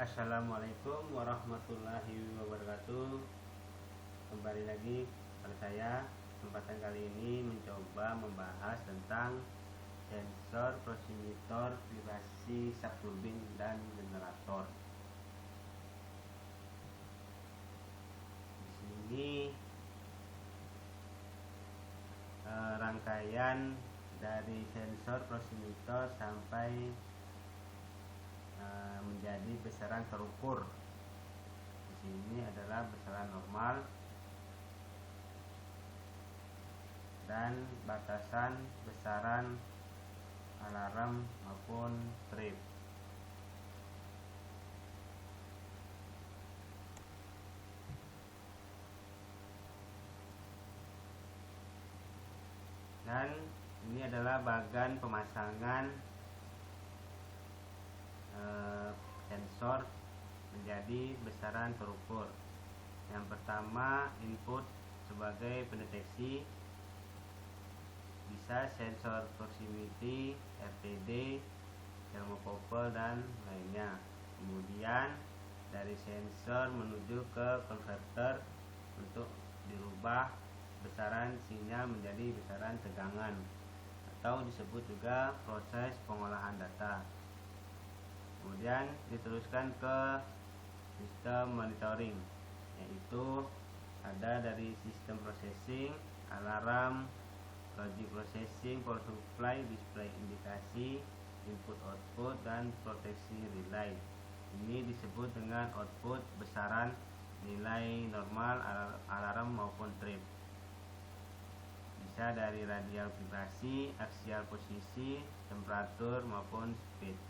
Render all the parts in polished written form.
Assalamualaikum warahmatullahi wabarakatuh. Kembali lagi pada saya. Kesempatan kali ini mencoba membahas tentang sensor prosimeter, vibrasi, subturbin, dan generator. Di sini rangkaian dari sensor prosimeter sampai menjadi besaran terukur. Di sini adalah besaran normal dan batasan besaran alarm maupun trip. Dan ini adalah bagan pemasangan sensor menjadi besaran terukur. Yang pertama, input sebagai pendeteksi, bisa sensor proximity, RTD, thermocouple, dan lainnya. Kemudian dari sensor menuju ke konverter untuk dirubah besaran sinyal menjadi besaran tegangan, atau disebut juga proses pengolahan data. Kemudian diteruskan ke sistem monitoring, yaitu ada dari sistem processing, alarm, logic processing, power supply, display indikasi, input output, dan proteksi relay. Ini disebut dengan output besaran nilai normal, alarm maupun trip. Bisa dari radial vibrasi, aksial posisi, temperatur maupun speed.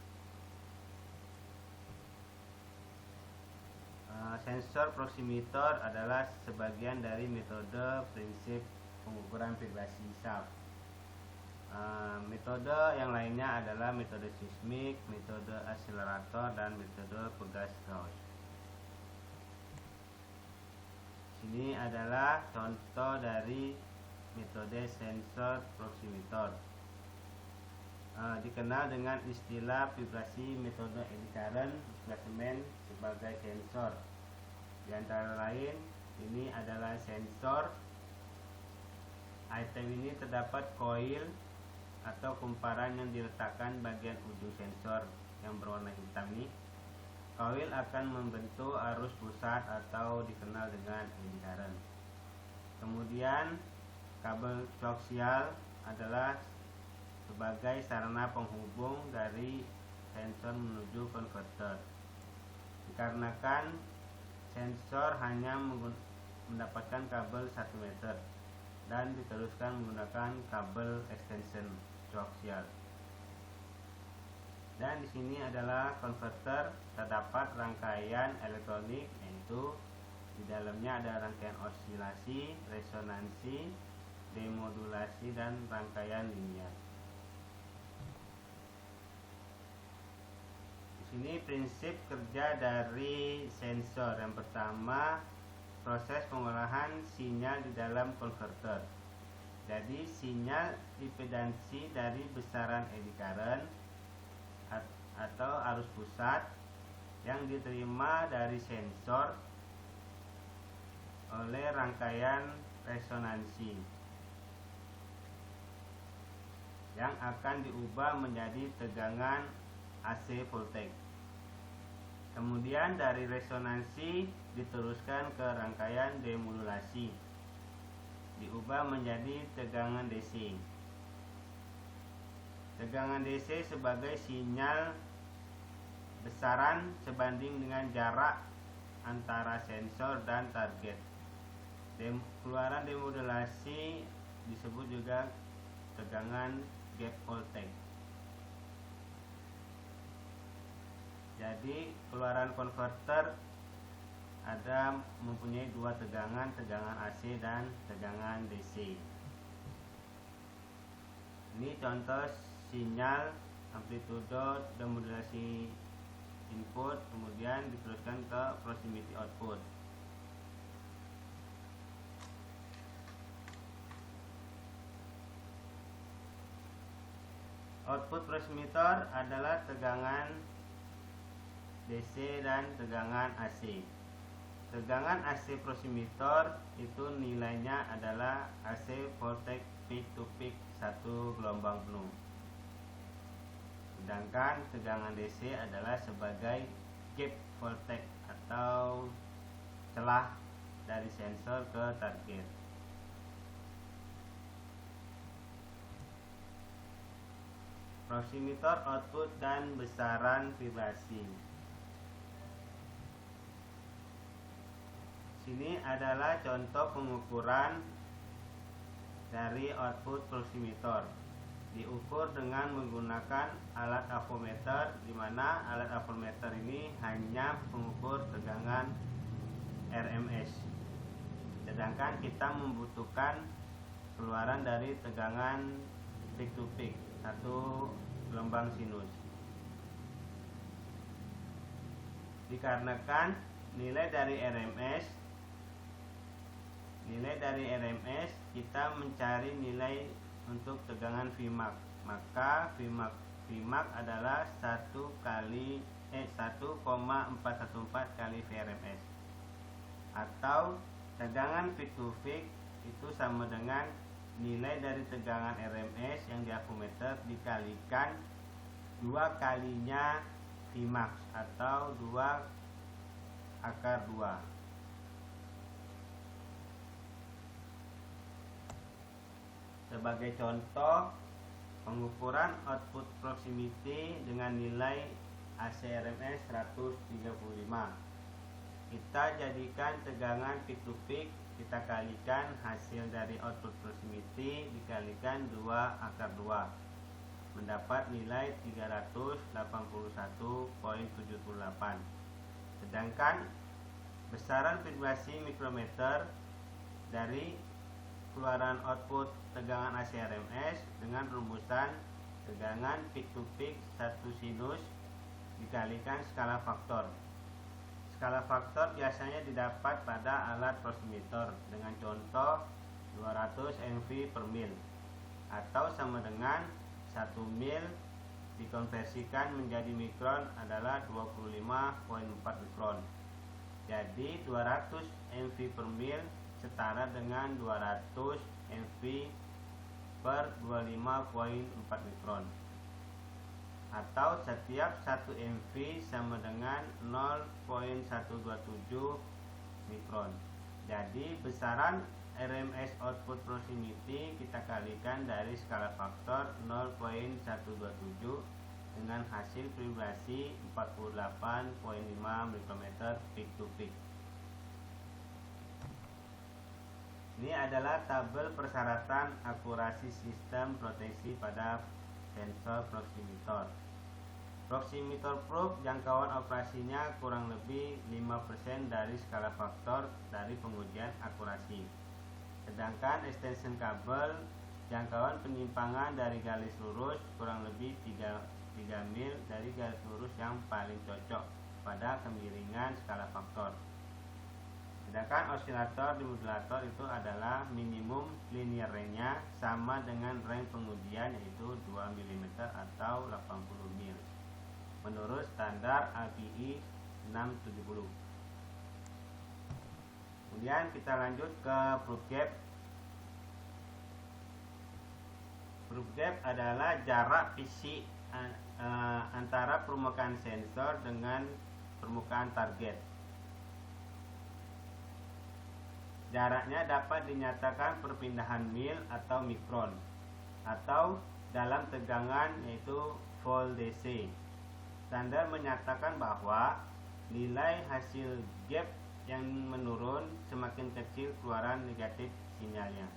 Sensor proximeter adalah sebagian dari metode prinsip pengukuran vibrasi shaft. Metode yang lainnya adalah metode seismik, metode akselerator, dan metode pegas Gauss. Sini adalah contoh dari metode sensor proximeter. Dikenal dengan istilah vibrasi metode eddy current displacement sebagai sensor. Di antara lain, ini adalah sensor. Item ini terdapat koil atau kumparan yang diletakkan bagian ujung sensor yang berwarna hitam ini. Koil akan membentuk arus pusat atau dikenal dengan eddy current. Kemudian kabel koaksial adalah sebagai sarana penghubung dari sensor menuju konverter. Dikarenakan sensor hanya mendapatkan kabel 1 meter dan diteruskan menggunakan kabel extension koaksial. Dan di sini adalah konverter, terdapat rangkaian elektronik, yaitu di dalamnya ada rangkaian osilasi, resonansi, demodulasi, dan rangkaian linear. Ini prinsip kerja dari sensor. Yang pertama, proses pengolahan sinyal di dalam konverter. Jadi sinyal impedansi dari besaran eddy current atau arus pusat yang diterima dari sensor oleh rangkaian resonansi yang akan diubah menjadi tegangan AC voltage. Kemudian dari resonansi diteruskan ke rangkaian demodulasi, diubah menjadi tegangan DC. Tegangan DC sebagai sinyal besaran sebanding dengan jarak antara sensor dan target. Keluaran demodulasi disebut juga tegangan gap voltage. Jadi keluaran konverter ada mempunyai dua tegangan AC dan tegangan DC. Ini contoh sinyal amplitudo demodulasi input, kemudian diteruskan ke proximity output. Output proximeter adalah tegangan DC dan tegangan AC. Tegangan AC prosimeter itu nilainya adalah AC voltage peak to peak 1 gelombang penuh. Sedangkan tegangan DC adalah sebagai gap voltage atau celah dari sensor ke target. Prosimeter output dan besaran vibrasi. Sini adalah contoh pengukuran dari output prosimeter. Diukur dengan menggunakan alat avometer, di mana alat avometer ini hanya pengukur tegangan RMS. Sedangkan kita membutuhkan keluaran dari tegangan peak to peak 1 gelombang sinus. Dikarenakan nilai dari RMS kita mencari nilai untuk tegangan Vmax, maka Vmax adalah 1,414 kali Vrms, atau tegangan peak to peak itu sama dengan nilai dari tegangan RMS yang di avometer dikalikan 2 kalinya Vmax atau 2/2. Sebagai contoh pengukuran output proximity dengan nilai AC RMS 135, kita jadikan tegangan peak to peak, kita kalikan hasil dari output proximity dikalikan 2/2, mendapat nilai 381,78. Sedangkan besaran vibrasi mikrometer dari keluaran output tegangan AC RMS dengan rumusan tegangan peak to peak 1 sinus dikalikan skala faktor. Skala faktor biasanya didapat pada alat prosimeter dengan contoh 200 mV per mil, atau sama dengan 1 mil dikonversikan menjadi mikron adalah 25,4 mikron. Jadi 200 mV per mil setara dengan 200 mV per 25,4 mikron, atau setiap 1 mV sama dengan 0,127 mikron. Jadi besaran RMS output proximity kita kalikan dari skala faktor 0,127 dengan hasil vibrasi 48,5 mikrometer peak to peak. Ini adalah tabel persyaratan akurasi sistem proteksi pada sensor proximeter. Proximeter probe jangkauan operasinya kurang lebih 5% dari skala faktor dari pengujian akurasi. Sedangkan extension kabel jangkauan penyimpangan dari garis lurus kurang lebih 3 mil dari garis lurus yang paling cocok pada kemiringan skala faktor. Sedangkan osilator di modulator itu adalah minimum linear range-nya sama dengan range pengujian, yaitu 2 mm atau 80 mil menurut standar API 670. Kemudian kita lanjut ke probe gap. Probe gap adalah jarak fisik antara permukaan sensor dengan permukaan target. Jaraknya dapat dinyatakan perpindahan mil atau mikron, atau dalam tegangan yaitu volt DC. Standar menyatakan bahwa nilai hasil gap yang menurun semakin kecil keluaran negatif sinyalnya.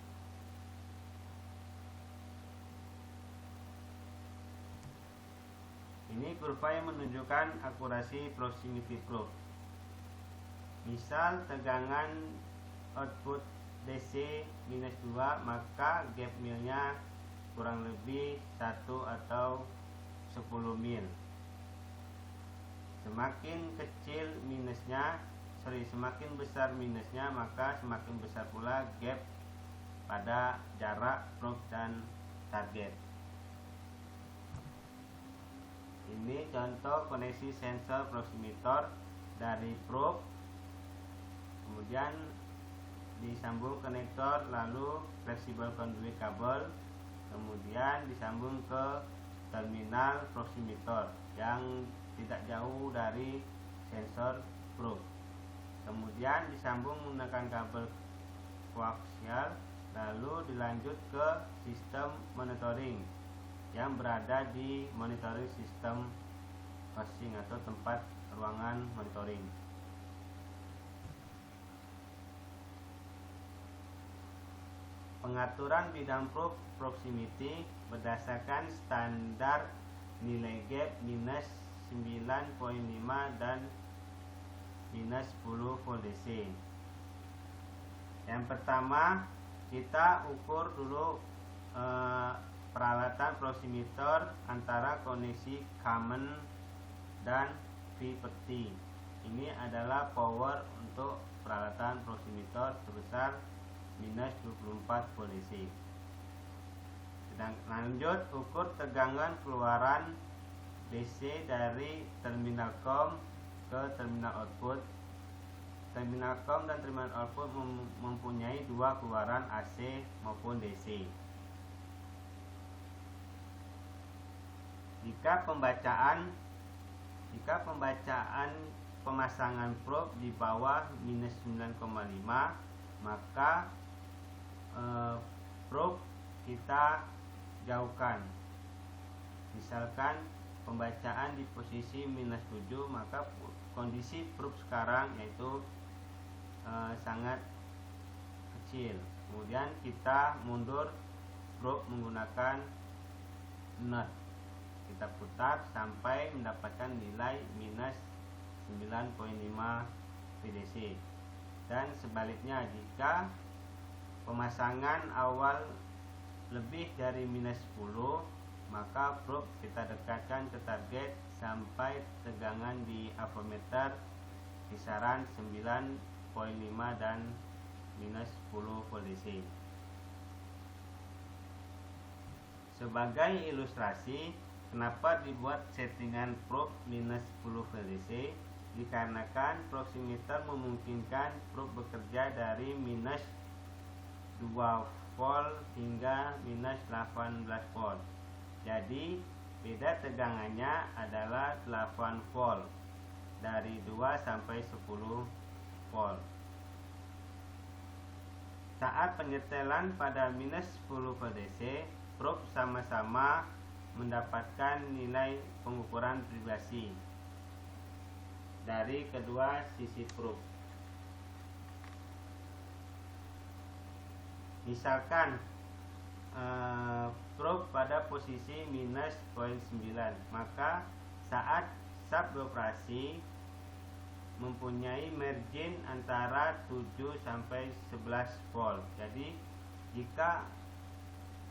Ini kurva yang menunjukkan akurasi proximity probe. Misal tegangan output DC minus 2, maka gap milnya kurang lebih 1 atau 10 mil. Semakin besar minusnya, maka semakin besar pula gap pada jarak probe dan target. Ini contoh koneksi sensor proximitor dari probe, kemudian disambung konektor, lalu fleksibel conduit kabel, kemudian disambung ke terminal proximitor yang tidak jauh dari sensor probe, kemudian disambung menggunakan kabel koaksial, lalu dilanjut ke sistem monitoring yang berada di monitoring sistem housing atau tempat ruangan monitoring. Pengaturan bidang probe proximity berdasarkan standar nilai gap minus 9,5 dan minus 10 volt DC. Yang pertama, kita ukur dulu peralatan proximitor antara koneksi common dan V/T. Ini adalah power untuk peralatan proximitor sebesar minus 24 volt DC. Lanjut, ukur tegangan keluaran DC dari terminal COM ke terminal output. Terminal COM dan terminal output mempunyai dua keluaran AC maupun DC. Jika pembacaan pemasangan probe di bawah minus 9,5, maka probe kita jauhkan. Misalkan pembacaan di posisi minus 7, maka kondisi probe sekarang yaitu sangat kecil. Kemudian kita mundur probe menggunakan nut. Kita putar sampai mendapatkan nilai minus 9,5 VDC. Dan sebaliknya, jika pemasangan awal lebih dari minus 10, maka probe kita dekatkan ke target sampai tegangan di avometer kisaran 9,5 dan minus 10 volt DC. Sebagai ilustrasi, kenapa dibuat settingan probe minus 10 volt DC? Dikarenakan proximitor memungkinkan probe bekerja dari minus 2 volt hingga minus 18 volt. Jadi beda tegangannya adalah 8 volt, dari 2 sampai 10 volt. Saat penyetelan pada minus 10 volt DC, probe sama-sama mendapatkan nilai pengukuran vibrasi dari kedua sisi probe. Misalkan probe pada posisi minus 0,9, maka saat sub beroperasi mempunyai margin antara 7 sampai 11 volt. Jadi jika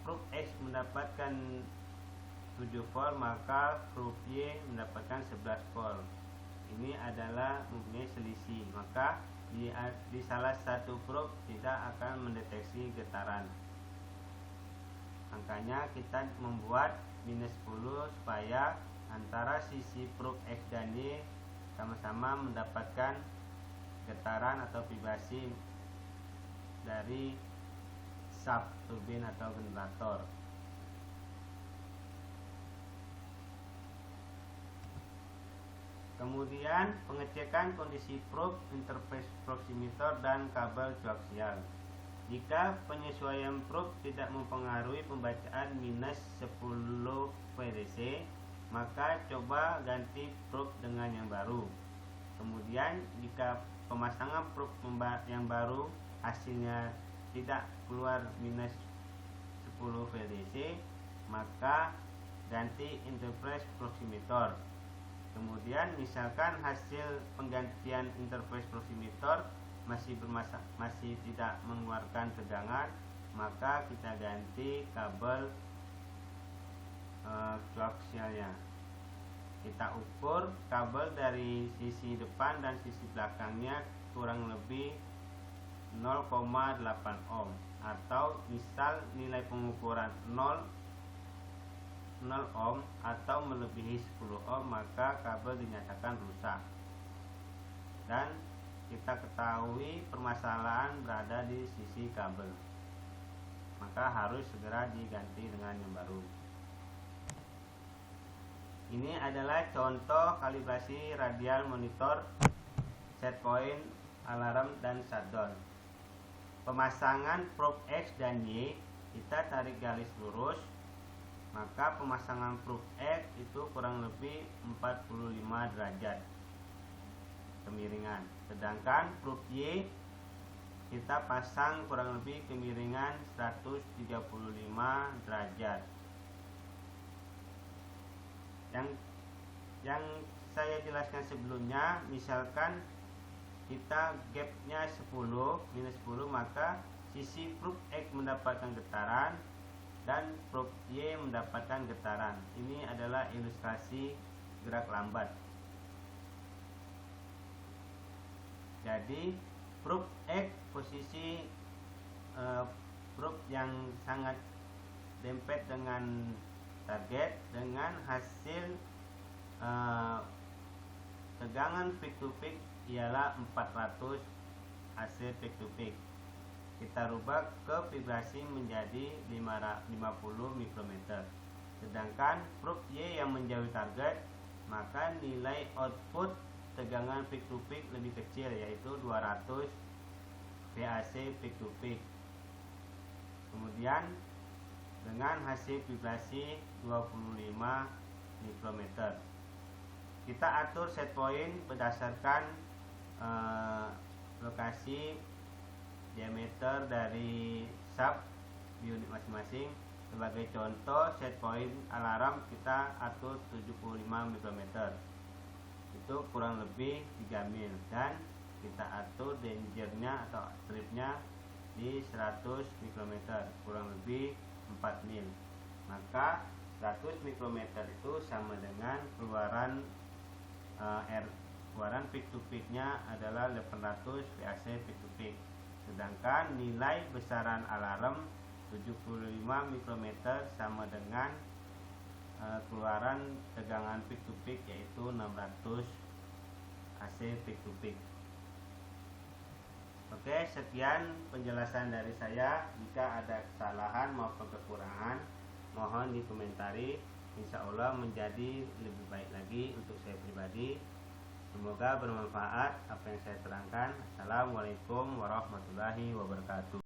probe X mendapatkan 7 volt, maka probe Y mendapatkan 11 volt. Ini adalah mempunyai selisih, maka di salah satu probe tidak akan mendeteksi getaran. Makanya kita membuat minus 10 supaya antara sisi probe X dan Y sama-sama mendapatkan getaran atau vibrasi dari sub turbin atau generator. Kemudian pengecekan kondisi probe, interface proximitor dan kabel koaksial. Jika penyesuaian probe tidak mempengaruhi pembacaan minus 10 VDC, maka coba ganti probe dengan yang baru. Kemudian jika pemasangan probe yang baru hasilnya tidak keluar minus 10 VDC, maka ganti interface proximitor. Kemudian misalkan hasil penggantian interface proximitor masih tidak mengeluarkan tegangan, maka kita ganti kabel koaksialnya. Kita ukur kabel dari sisi depan dan sisi belakangnya kurang lebih 0,8 ohm, atau misal nilai pengukuran 0 0 ohm atau melebihi 10 ohm, maka kabel dinyatakan rusak. Dan kita ketahui permasalahan berada di sisi kabel, maka harus segera diganti dengan yang baru. Ini adalah contoh kalibrasi radial monitor, set point, alarm, dan shutdown. Pemasangan probe X dan Y, kita tarik garis lurus, maka pemasangan probe X itu kurang lebih 45 derajat kemiringan, sedangkan probe Y kita pasang kurang lebih kemiringan 135 derajat. Yang saya jelaskan sebelumnya, misalkan kita gapnya 10 minus 10, maka sisi probe X mendapatkan getaran dan probe Y mendapatkan getaran. Ini adalah ilustrasi gerak lambat. Jadi probe X posisi probe yang sangat dempet dengan target dengan hasil tegangan peak to peak ialah 400 AC peak to peak. Kita rubah ke vibrasi menjadi 50 mikrometer. Sedangkan probe Y yang menjauhi target, maka nilai output tegangan peak to peak lebih kecil, yaitu 200 VAC peak to peak. Kemudian dengan hasil vibrasi 25 mikrometer. Kita atur set point berdasarkan lokasi diameter dari sub unit masing-masing. Sebagai contoh, set point alarm kita atur 75 mikrometer, itu kurang lebih 3 mil, dan kita atur dangernya atau stripnya di 100 mikrometer, kurang lebih 4 mil. Maka 100 mikrometer itu sama dengan keluaran keluaran peak to peaknya adalah 800 VAC peak to peak. Sedangkan nilai besaran alarm 75 mikrometer sama dengan keluaran tegangan peak to peak, yaitu 600 AC peak to peak. Oke, sekian penjelasan dari saya. Jika ada kesalahan maupun kekurangan, mohon dikomentari. Insya Allah menjadi lebih baik lagi untuk saya pribadi. Semoga bermanfaat apa yang saya terangkan. Assalamualaikum warahmatullahi wabarakatuh.